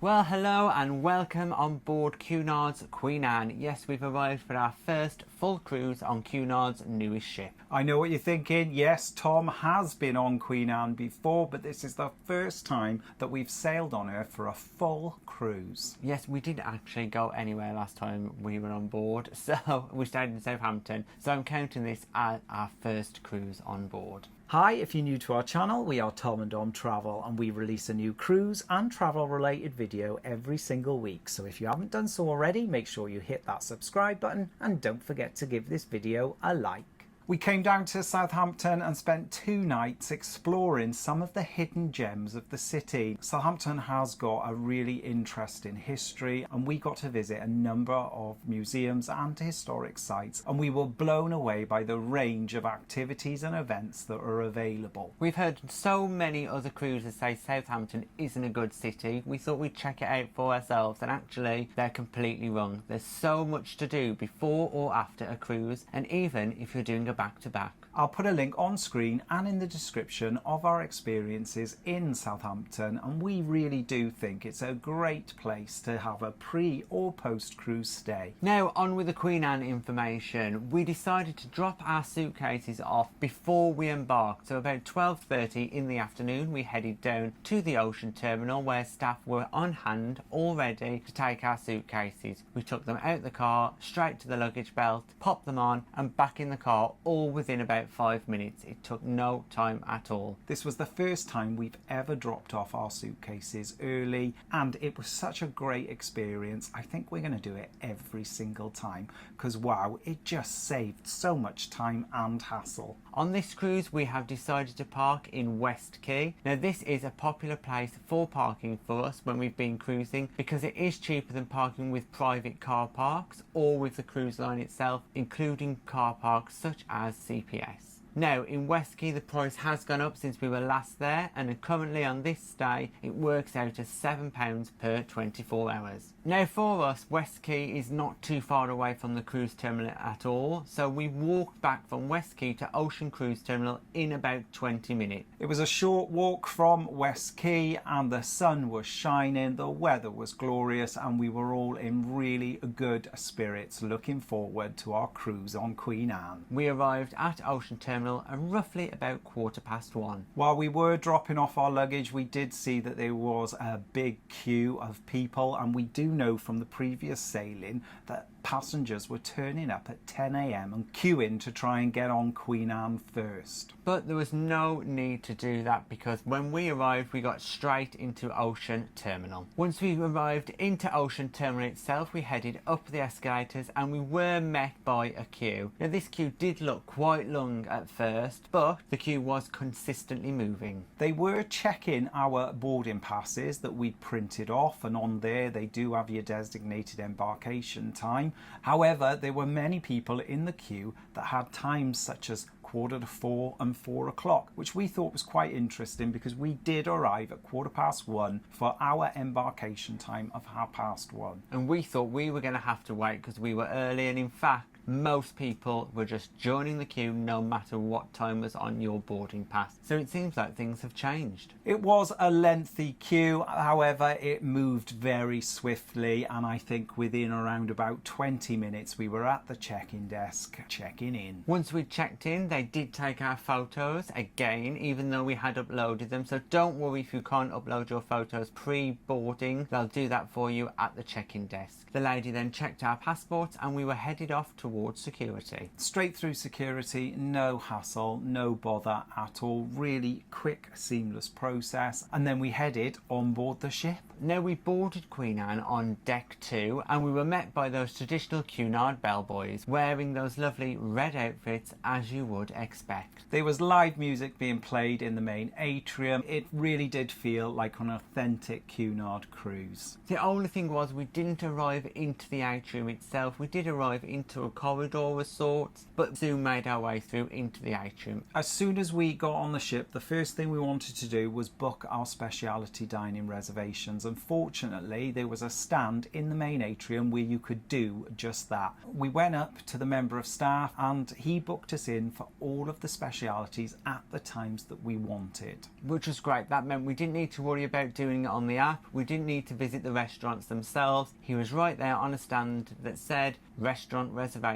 Well, hello and welcome on board Cunard's Queen Anne. Yes, we've arrived for our first full cruise on Cunard's newest ship. I know what you're thinking. Yes, Tom has been on Queen Anne before, but this is the first time that we've sailed on her for a full cruise. Yes, we didn't actually go anywhere last time we were on board, so we stayed in Southampton. So I'm counting this as our first cruise on board. Hi, if you're new to our channel, we are Tom and Dom Travel, and we release a new cruise and travel related video every single week. So if you haven't done so already, make sure you hit that subscribe button and don't forget to give this video a like. We came down to Southampton and spent 2 nights exploring some of the hidden gems of the city. Southampton has got a really interesting history, and we got to visit a number of museums and historic sites, and we were blown away by the range of activities and events that are available. We've heard so many other cruisers say Southampton isn't a good city. We thought we'd check it out for ourselves, and actually they're completely wrong. There's so much to do before or after a cruise, and even if you're doing a back-to-back. I'll put a link on screen and in the description of our experiences in Southampton, and we really do think it's a great place to have a pre or post cruise stay. Now on with the Queen Anne information. We decided to drop our suitcases off before we embarked, so about 12:30 in the afternoon we headed down to the ocean terminal where staff were on hand all ready to take our suitcases. We took them out the car, straight to the luggage belt, popped them on and back in the car, all within about 5 minutes. It took no time at all. This was the first time we've ever dropped off our suitcases early, and it was such a great experience. I think we're going to do it every single time because wow, it just saved so much time and hassle. On this cruise we have decided to park in West Quay. Now this is a popular place for parking for us when we've been cruising because it is cheaper than parking with private car parks or with the cruise line itself, including car parks such as CPS. Now in West Quay the price has gone up since we were last there, and currently on this stay it works out as £7 per 24 hours. Now for us, West Quay is not too far away from the cruise terminal at all, so we walked back from West Quay to Ocean Cruise Terminal in about 20 minutes. It was a short walk from West Quay and the sun was shining, the weather was glorious, and we were all in really good spirits looking forward to our cruise on Queen Anne. We arrived at Ocean Terminal at roughly about 1:15. While we were dropping off our luggage, we did see that there was a big queue of people, and we do know from the previous sailing that passengers were turning up at 10 AM and queuing to try and get on Queen Anne first. But there was no need to do that because when we arrived we got straight into Ocean Terminal. Once we arrived into Ocean Terminal itself, we headed up the escalators and we were met by a queue. Now this queue did look quite long at first, but the queue was consistently moving. They were checking our boarding passes that we'd printed off, and on there they do have your designated embarkation time. However, there were many people in the queue that had times such as 4:45 and 4 o'clock, which we thought was quite interesting because we did arrive at 1:15 for our embarkation time of 1:30. And we thought we were going to have to wait because we were early, and in fact most people were just joining the queue no matter what time was on your boarding pass. So it seems like things have changed. It was a lengthy queue, however it moved very swiftly, and I think within around about 20 minutes we were at the check-in desk checking in. Once we checked in they did take our photos again, even though we had uploaded them, so don't worry if you can't upload your photos pre-boarding, they'll do that for you at the check-in desk. The lady then checked our passports and we were headed off towards security. Straight through security, no hassle, no bother at all, really quick, seamless process, and then we headed on board the ship. Now we boarded Queen Anne on deck 2 and we were met by those traditional Cunard bellboys wearing those lovely red outfits as you would expect. There was live music being played in the main atrium. It really did feel like an authentic Cunard cruise. The only thing was we didn't arrive into the atrium itself, we did arrive into a corridor of sorts, but soon made our way through into the atrium. As soon as we got on the ship, the first thing we wanted to do was book our specialty dining reservations. Unfortunately, there was a stand in the main atrium where you could do just that. We went up to the member of staff and he booked us in for all of the specialities at the times that we wanted. Which was great. That meant we didn't need to worry about doing it on the app. We didn't need to visit the restaurants themselves. He was right there on a stand that said restaurant reservations,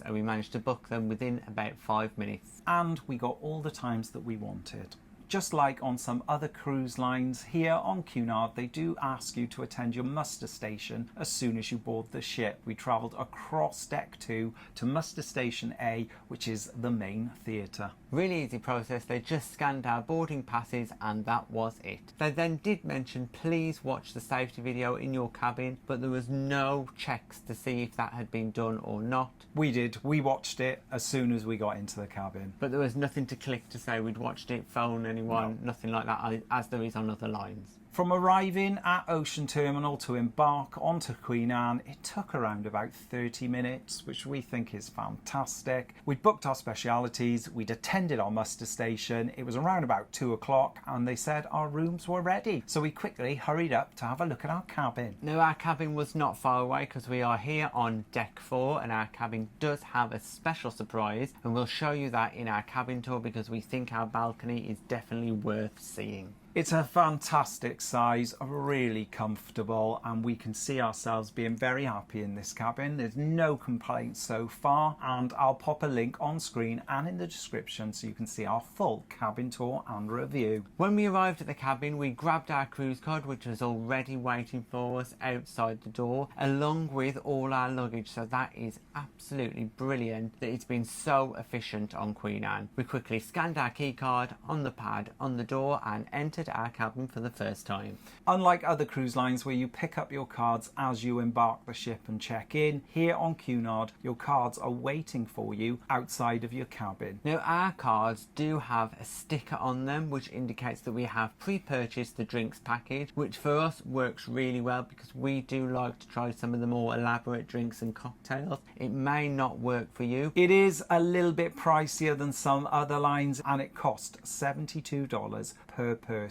and we managed to book them within about 5 minutes. And we got all the times that we wanted. Just like on some other cruise lines, here on Cunard they do ask you to attend your muster station as soon as you board the ship. We travelled across deck 2 to muster station A, which is the main theatre. Really easy process. They just scanned our boarding passes and that was it. They then did mention please watch the safety video in your cabin, but there was no checks to see if that had been done or not. We did. We watched it as soon as we got into the cabin. But there was nothing to click to say we'd watched it, phone anyone, nothing like that, as there is on other lines. From arriving at Ocean Terminal to embark onto Queen Anne, it took around about 30 minutes, which we think is fantastic. We'd booked our specialities, we'd attended our muster station, it was around about 2 o'clock and they said our rooms were ready. So we quickly hurried up to have a look at our cabin. Now our cabin was not far away because we are here on deck 4 and our cabin does have a special surprise, and we'll show you that in our cabin tour because we think our balcony is definitely worth seeing. It's a fantastic size, really comfortable, and we can see ourselves being very happy in this cabin. There's no complaints so far, and I'll pop a link on screen and in the description so you can see our full cabin tour and review. When we arrived at the cabin, we grabbed our cruise card, which was already waiting for us outside the door, along with all our luggage. So that is absolutely brilliant that it's been so efficient on Queen Anne. We quickly scanned our key card on the pad on the door and entered our cabin for the first time. Unlike other cruise lines where you pick up your cards as you embark the ship and check in, here on Cunard your cards are waiting for you outside of your cabin. Now our cards do have a sticker on them which indicates that we have pre-purchased the drinks package, which for us works really well because we do like to try some of the more elaborate drinks and cocktails. It may not work for you. It is a little bit pricier than some other lines and it cost $72 per person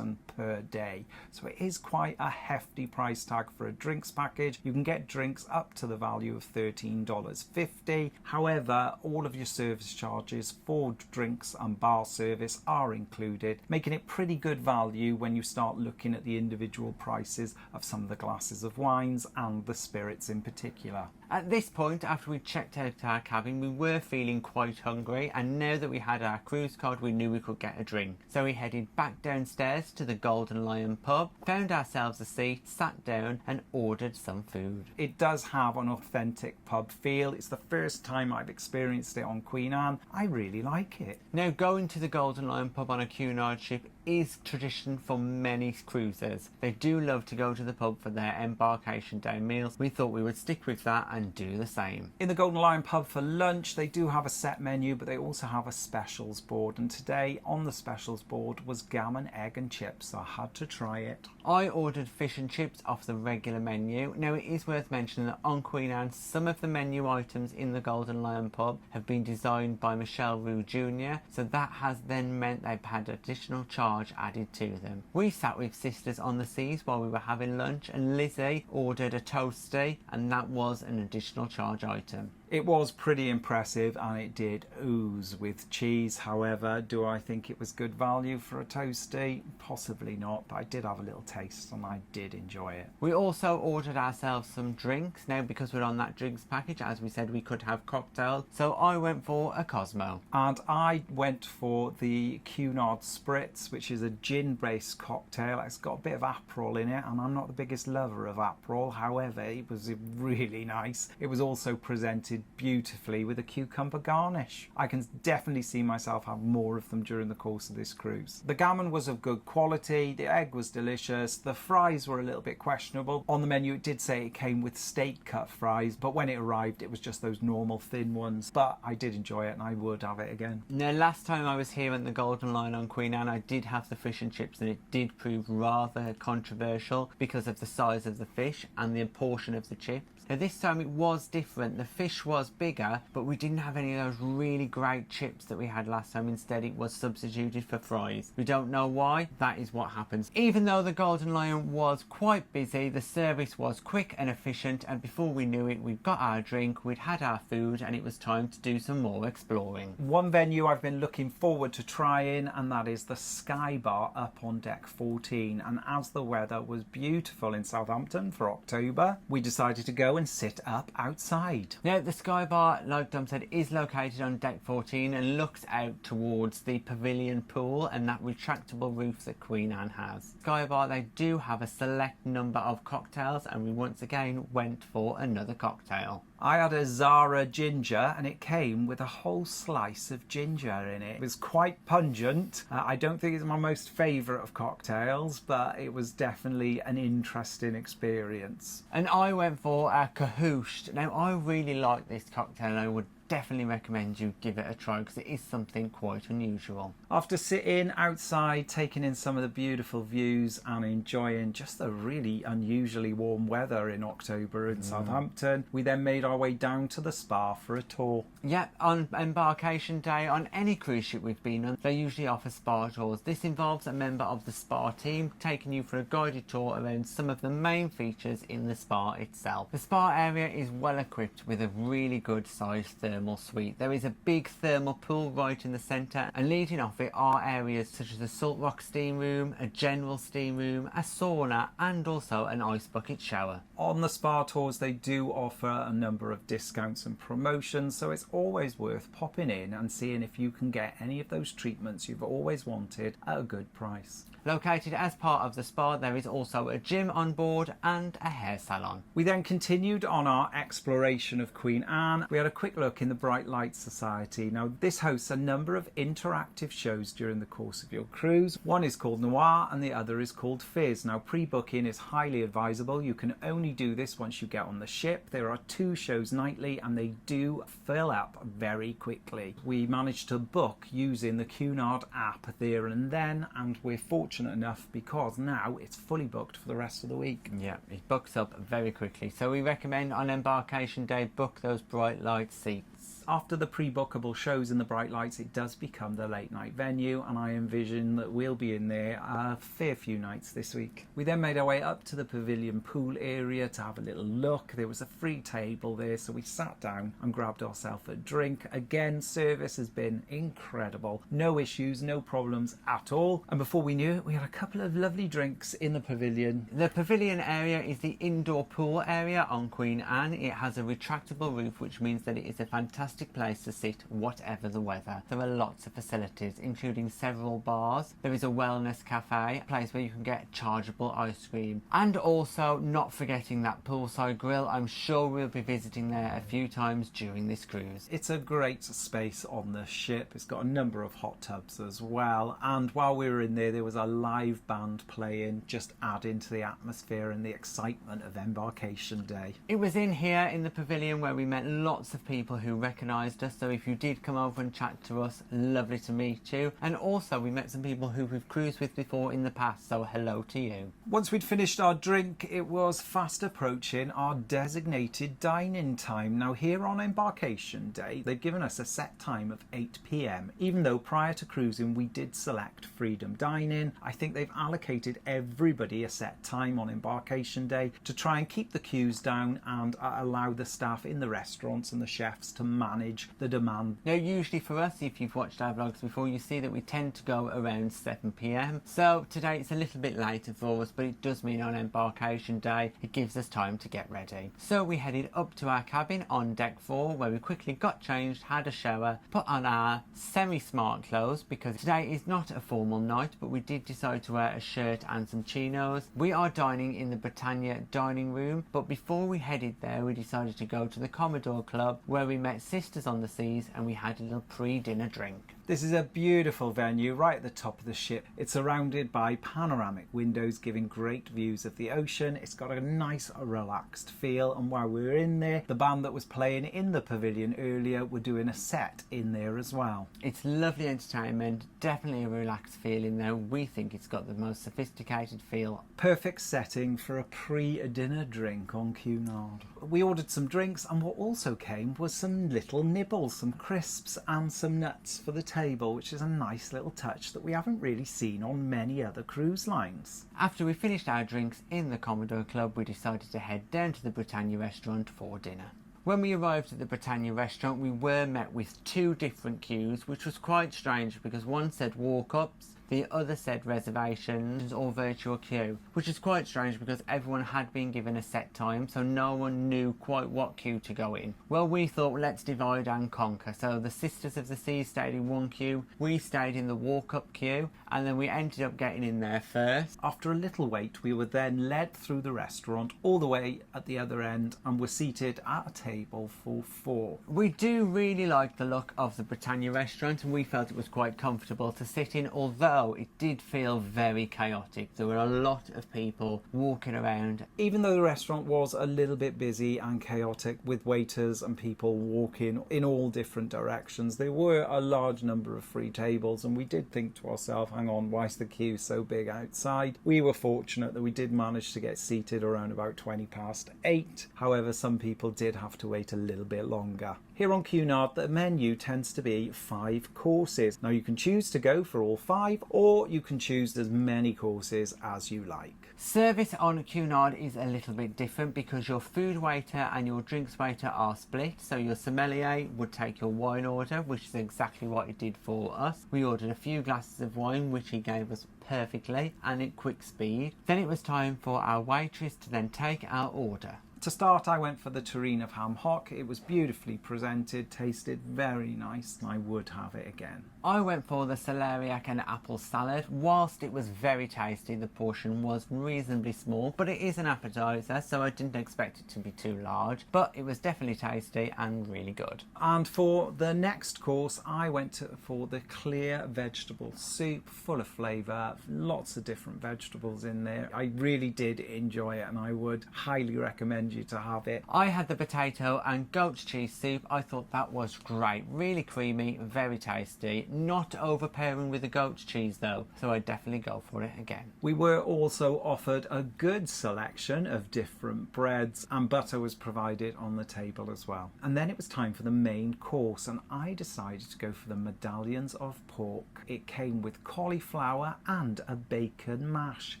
per day. So it is quite a hefty price tag for a drinks package. You can get drinks up to the value of $13.50. However, all of your service charges for drinks and bar service are included, making it pretty good value when you start looking at the individual prices of some of the glasses of wines and the spirits in particular. At this point, after we checked out our cabin, we were feeling quite hungry, and now that we had our cruise card, we knew we could get a drink. So we headed back downstairs to the Golden Lion pub, found ourselves a seat, sat down and ordered some food. It does have an authentic pub feel. It's the first time I've experienced it on Queen Anne. I really like it. Now, going to the Golden Lion pub on a Cunard ship is tradition for many cruisers. They do love to go to the pub for their embarkation day meals. We thought we would stick with that and do the same. In the Golden Lion pub for lunch, they do have a set menu, but they also have a specials board. And today on the specials board was gammon, egg and chips, so I had to try it. I ordered fish and chips off the regular menu. Now it is worth mentioning that on Queen Anne, some of the menu items in the Golden Lion pub have been designed by Michel Roux Jr. So that has then meant they've had additional charge added to them. We sat with Sisters on the Seas while we were having lunch, and Lizzie ordered a toasty, and that was an additional charge item. It was pretty impressive and it did ooze with cheese. However, do I think it was good value for a toasty? Possibly not, but I did have a little taste and I did enjoy it. We also ordered ourselves some drinks. Now, because we're on that drinks package, as we said, we could have cocktails. So I went for a Cosmo. And I went for the Cunard Spritz, which is a gin-based cocktail. It's got a bit of Aperol in it, and I'm not the biggest lover of Aperol. However, it was really nice. It was also presented beautifully with a cucumber garnish. I can definitely see myself have more of them during the course of this cruise. The gammon was of good quality, the egg was delicious, the fries were a little bit questionable. On the menu it did say it came with steak cut fries, but when it arrived it was just those normal thin ones. But I did enjoy it and I would have it again. Now, last time I was here at the Golden Lion on Queen Anne, I did have the fish and chips and it did prove rather controversial because of the size of the fish and the portion of the chips. Now this time it was different. The fish was bigger, but we didn't have any of those really great chips that we had last time. Instead, it was substituted for fries. We don't know why. That is what happens. Even though the Golden Lion was quite busy, the service was quick and efficient, and before we knew it, we'd got our drink, we'd had our food, and it was time to do some more exploring. One venue I've been looking forward to trying, and that is the Sky Bar up on deck 14. And as the weather was beautiful in Southampton for October, we decided to go and sit up outside. Now, the Sky Bar, like Dom said, is located on deck 14 and looks out towards the Pavilion pool and that retractable roof that Queen Anne has. Sky Bar, they do have a select number of cocktails, and we once again went for another cocktail. I had a Zara ginger, and it came with a whole slice of ginger in it. It was quite pungent. I don't think it's my most favourite of cocktails, but it was definitely an interesting experience. And I went for a Cahooshed. Now, I really like this cocktail, and I would definitely recommend you give it a try because it is something quite unusual. After sitting outside, taking in some of the beautiful views and enjoying just the really unusually warm weather in October in Southampton, we then made our way down to the spa for a tour. Yep, on embarkation day on any cruise ship we've been on, they usually offer spa tours. This involves a member of the spa team taking you for a guided tour around some of the main features in the spa itself. The spa area is well equipped with a really good sized thermal suite. There is a big thermal pool right in the centre, and leading off it are areas such as a salt rock steam room, a general steam room, a sauna, and also an ice bucket shower. On the spa tours, they do offer a number of discounts and promotions, so it's always worth popping in and seeing if you can get any of those treatments you've always wanted at a good price. Located as part of the spa, there is also a gym on board and a hair salon. We then continued on our exploration of Queen Anne. We had a quick look in the Bright Light Society. Now, this hosts a number of interactive shows during the course of your cruise. One is called Noir and the other is called Fizz. Now, pre-booking is highly advisable. You can only do this once you get on the ship. There are 2 shows nightly and they do fill up very quickly. We managed to book using the Cunard app there and then, and we're fortunate enough because now it's fully booked for the rest of the week. Yeah, it books up very quickly. So we recommend on embarkation day, book those Bright Light seats. After the pre-bookable shows in the Bright Lights, it does become the late night venue, and I envision that we'll be in there a fair few nights this week. We then made our way up to the Pavilion pool area to have a little look. There was a free table there, so we sat down and grabbed ourselves a drink. Again, service has been incredible. No issues, no problems at all. And before we knew it, we had a couple of lovely drinks in the Pavilion. The Pavilion area is the indoor pool area on Queen Anne. It has a retractable roof, which means that it is a fantastic place to sit whatever the weather. There are lots of facilities, including several bars. There is a wellness cafe, a place where you can get chargeable ice cream, and also not forgetting that poolside grill. I'm sure we'll be visiting there a few times during this cruise. It's a great space on the ship. It's got a number of hot tubs as well, and while we were in there was a live band playing, just adding to the atmosphere and the excitement of embarkation day. It was in here in the Pavilion where we met lots of people who recognised us, so if you did come over and chat to us, lovely to meet you. And also we met some people who we've cruised with before in the past, so hello to you. Once we'd finished our drink, it was fast approaching our designated dine-in time. Now, here on embarkation day, they've given us a set time of 8 p.m. Even though prior to cruising we did select Freedom Dine-in, I think they've allocated everybody a set time on embarkation day to try and keep the queues down and allow the staff in the restaurants and the chefs to manage the demand. Now, usually for us, if you've watched our vlogs before, you see that we tend to go around 7 p.m. So today it's a little bit later for us, but it does mean on embarkation day it gives us time to get ready. So we headed up to our cabin on deck 4, where we quickly got changed, had a shower, put on our semi-smart clothes because today is not a formal night, but we did decide to wear a shirt and some chinos. We are dining in the Britannia dining room, but before we headed there we decided to go to the Commodore Club, where we met Sisters on the Seas and we had a little pre-dinner drink. This is a beautiful venue right at the top of the ship. It's surrounded by panoramic windows giving great views of the ocean. It's got a nice relaxed feel, and while we were in there, the band that was playing in the pavilion earlier were doing a set in there as well. It's lovely entertainment, definitely a relaxed feeling though. We think it's got the most sophisticated feel. Perfect setting for a pre-dinner drink on Cunard. We ordered some drinks, and what also came was some little nibbles, some crisps and some nuts for the table, which is a nice little touch that we haven't really seen on many other cruise lines. After we finished our drinks in the Commodore Club, we decided to head down to the Britannia Restaurant for dinner. When we arrived at the Britannia Restaurant, we were met with two different queues, which was quite strange because one said walk-ups, the other said reservations or virtual queue, which is quite strange because everyone had been given a set time, so no one knew quite what queue to go in. Well, we thought, let's divide and conquer. So the Sisters of the Sea stayed in one queue, we stayed in the walk-up queue, and then we ended up getting in there first. After a little wait, we were then led through the restaurant all the way at the other end and were seated at a table for 4. We do really like the look of the Britannia Restaurant, and we felt it was quite comfortable to sit in, although it did feel very chaotic. There were a lot of people walking around. Even though the restaurant was a little bit busy and chaotic with waiters and people walking in all different directions, there were a large number of free tables, and we did think to ourselves, hang on, why is the queue so big outside? We were fortunate that we did manage to get seated around about 8:20. However, some people did have to wait a little bit longer. Here on Cunard, the menu tends to be 5 courses. Now you can choose to go for all 5, or you can choose as many courses as you like. Service on Cunard is a little bit different because your food waiter and your drinks waiter are split. So your sommelier would take your wine order, which is exactly what he did for us. We ordered a few glasses of wine, which he gave us perfectly and at quick speed. Then it was time for our waitress to then take our order. To start, I went for the terrine of ham hock. It was beautifully presented, tasted very nice, and I would have it again. I went for the celeriac and apple salad. Whilst it was very tasty, the portion was reasonably small, but it is an appetizer, so I didn't expect it to be too large, but it was definitely tasty and really good. And for the next course, I went for the clear vegetable soup, full of flavour, lots of different vegetables in there. I really did enjoy it, and I would highly recommend you to have it. I had the potato and goat cheese soup. I thought that was great, really creamy, very tasty, not overpowering with the goat cheese though, so I'd definitely go for it again. We were also offered a good selection of different breads, and butter was provided on the table as well. And then it was time for the main course, and I decided to go for the medallions of pork. It came with cauliflower and a bacon mash,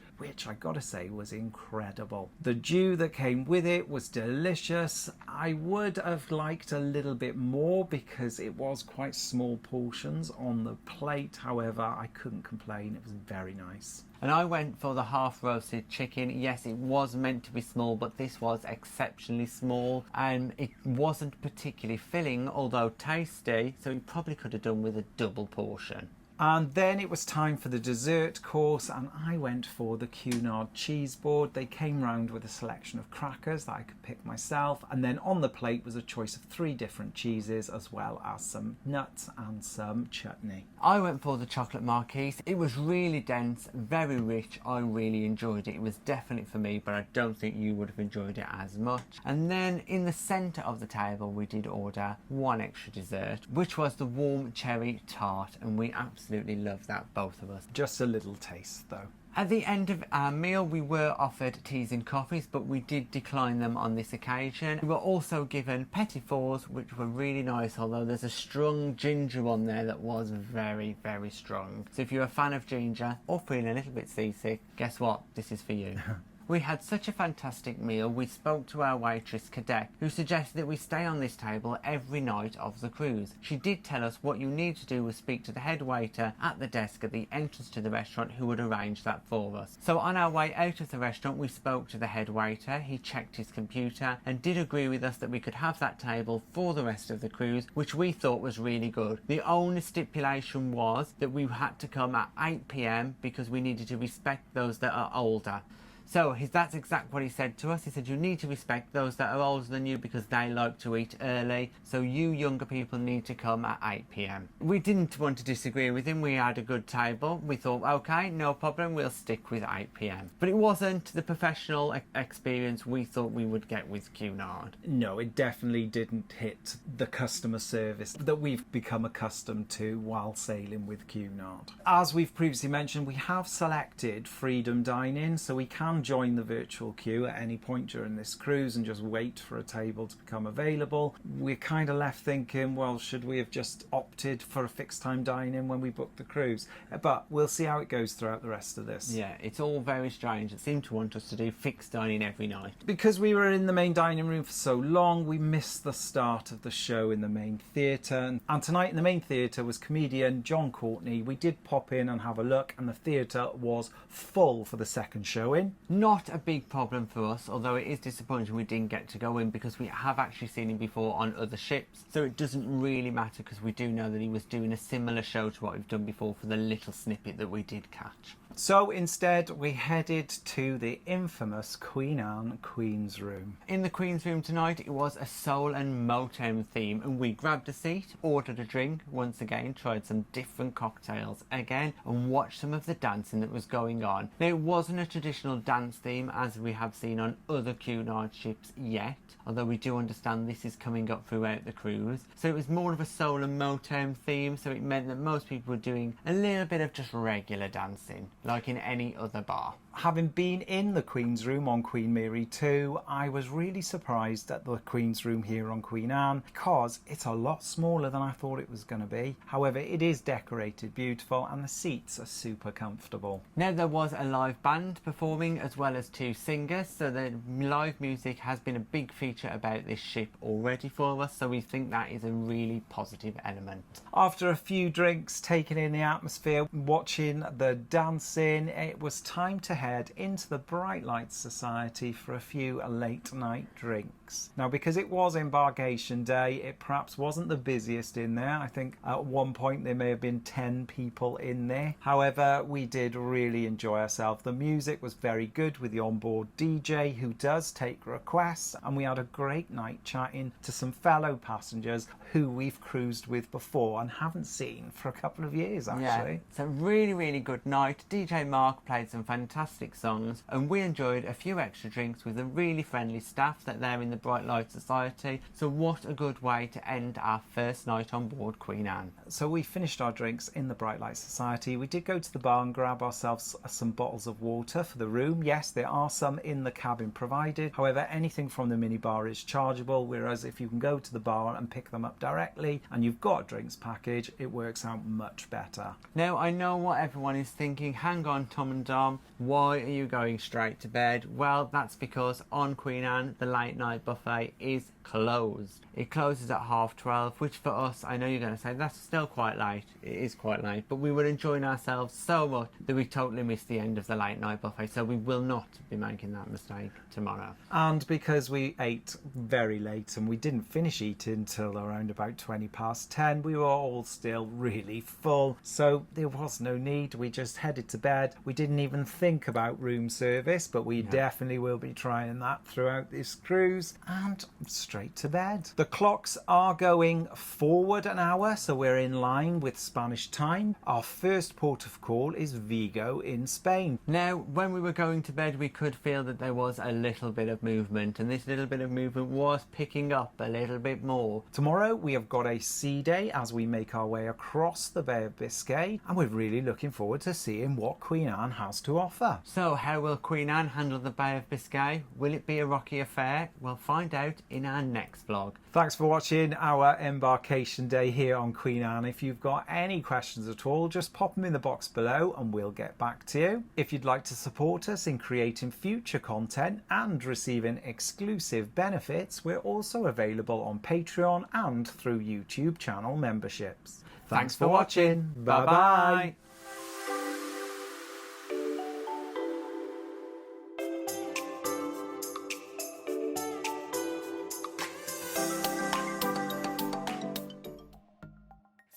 which I gotta say was incredible. The jus that came with it was delicious. I would have liked a little bit more because it was quite small portions on the plate. However, I couldn't complain. It was very nice. And I went for the half roasted chicken. Yes, it was meant to be small, but this was exceptionally small and it wasn't particularly filling, although tasty, so you probably could have done with a double portion. And then it was time for the dessert course, and I went for the Cunard cheese board. They came round with a selection of crackers that I could pick myself, and then on the plate was a choice of 3 different cheeses as well as some nuts and some chutney. I went for the chocolate marquise. It was really dense, very rich. I really enjoyed it. It was definitely for me, but I don't think you would have enjoyed it as much. And then in the centre of the table we did order 1 extra dessert, which was the warm cherry tart, and we absolutely loved that, both of us. Just a little taste though. At the end of our meal we were offered teas and coffees, but we did decline them on this occasion. We were also given petit fours, which were really nice, although there's a strong ginger one there that was very, very strong. So if you're a fan of ginger or feeling a little bit seasick, guess what? This is for you. We had such a fantastic meal, we spoke to our waitress Cadet, who suggested that we stay on this table every night of the cruise. She did tell us what you need to do was speak to the head waiter at the desk at the entrance to the restaurant, who would arrange that for us. So on our way out of the restaurant we spoke to the head waiter, he checked his computer and did agree with us that we could have that table for the rest of the cruise, which we thought was really good. The only stipulation was that we had to come at 8 PM because we needed to respect those that are older. So that's exactly what he said to us. He said you need to respect those that are older than you because they like to eat early. So you younger people need to come at 8 p.m. We didn't want to disagree with him. We had a good table. We thought, okay, no problem, we'll stick with 8 p.m. But it wasn't the professional experience we thought we would get with Cunard. No, it definitely didn't hit the customer service that we've become accustomed to while sailing with Cunard. As we've previously mentioned, we have selected Freedom Dine-In, so we can join the virtual queue at any point during this cruise and just wait for a table to become available. We're kind of left thinking, well, should we have just opted for a fixed time dine-in when we booked the cruise? But we'll see how it goes throughout the rest of this. Yeah, it's all very strange. It seemed to want us to do fixed dining every night. Because we were in the main dining room for so long, we missed the start of the show in the main theatre. And tonight in the main theatre was comedian John Courtney. We did pop in and have a look, and the theatre was full for the second showing. Not a big problem for us, although it is disappointing we didn't get to go in because we have actually seen him before on other ships. So it doesn't really matter because we do know that he was doing a similar show to what we've done before for the little snippet that we did catch. So instead we headed to the infamous Queen Anne Queen's Room. In the Queen's Room tonight it was a soul and Motown theme, and we grabbed a seat, ordered a drink, once again tried some different cocktails again, and watched some of the dancing that was going on. Now it wasn't a traditional dance theme as we have seen on other Cunard ships yet, although we do understand this is coming up throughout the cruise. So it was more of a soul and Motown theme, so it meant that most people were doing a little bit of just regular dancing, like in any other bar. Having been in the Queen's Room on Queen Mary 2, I was really surprised at the Queen's Room here on Queen Anne because it's a lot smaller than I thought it was going to be. However, it is decorated beautiful and the seats are super comfortable. Now there was a live band performing as well as 2 singers, so the live music has been a big feature about this ship already for us, so we think that is a really positive element. After a few drinks, taking in the atmosphere, watching the dancing, it was time to head into the Bright Lights Society for a few late night drinks. Now, because it was Embarkation Day, it perhaps wasn't the busiest in there. I think at one point there may have been 10 people in there. However, we did really enjoy ourselves. The music was very good with the onboard DJ who does take requests, and we had a great night chatting to some fellow passengers who we've cruised with before and haven't seen for a couple of years actually. Yeah, it's a really good night. DJ Mark played some fantastic songs and we enjoyed a few extra drinks with the really friendly staff that they're in the Bright Light Society. So what a good way to end our first night on board Queen Anne. So we finished our drinks in the Bright Light Society. We did go to the bar and grab ourselves some bottles of water for the room. Yes, there are some in the cabin provided. However, anything from the minibar is chargeable, whereas if you can go to the bar and pick them up directly and you've got a drinks package, it works out much better. Now I know what everyone is thinking, hang on Tom and Dom, why are you going straight to bed? Well, that's because on Queen Anne the late night buffet is closed. It closes at 12:30, which for us, I know you're going to say that's still quite late. It is quite late, but we were enjoying ourselves so much that we totally missed the end of the late night buffet, so we will not be making that mistake tomorrow. And because we ate very late and we didn't finish eating till around about 10:20, we were all still really full, so there was no need. We just headed to bed. We didn't even think about room service, but we definitely will be trying that throughout this cruise, and straight to bed. The clocks are going forward an hour, so we're in line with Spanish time. Our first port of call is Vigo in Spain. Now, when we were going to bed, we could feel that there was a little bit of movement, and this little bit of movement was picking up a little bit more. Tomorrow we have got a sea day as we make our way across the Bay of Biscay, and we're really looking forward to seeing what Queen Anne has to offer. So how will Queen Anne handle the Bay of Biscay? Will it be a rocky affair? We'll find out in our next vlog. Thanks for watching our Embarkation Day here on Queen Anne. If you've got any questions at all, just pop them in the box below and we'll get back to you. If you'd like to support us in creating future content and receiving exclusive benefits, we're also available on Patreon and through YouTube channel memberships. Thanks for watching. Bye bye.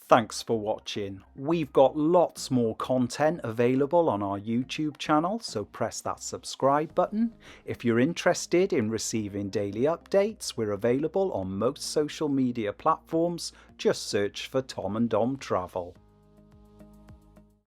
Thanks for watching. We've got lots more content available on our YouTube channel, so press that subscribe button. If you're interested in receiving daily updates, we're available on most social media platforms. Just search for Tom and Dom Travel.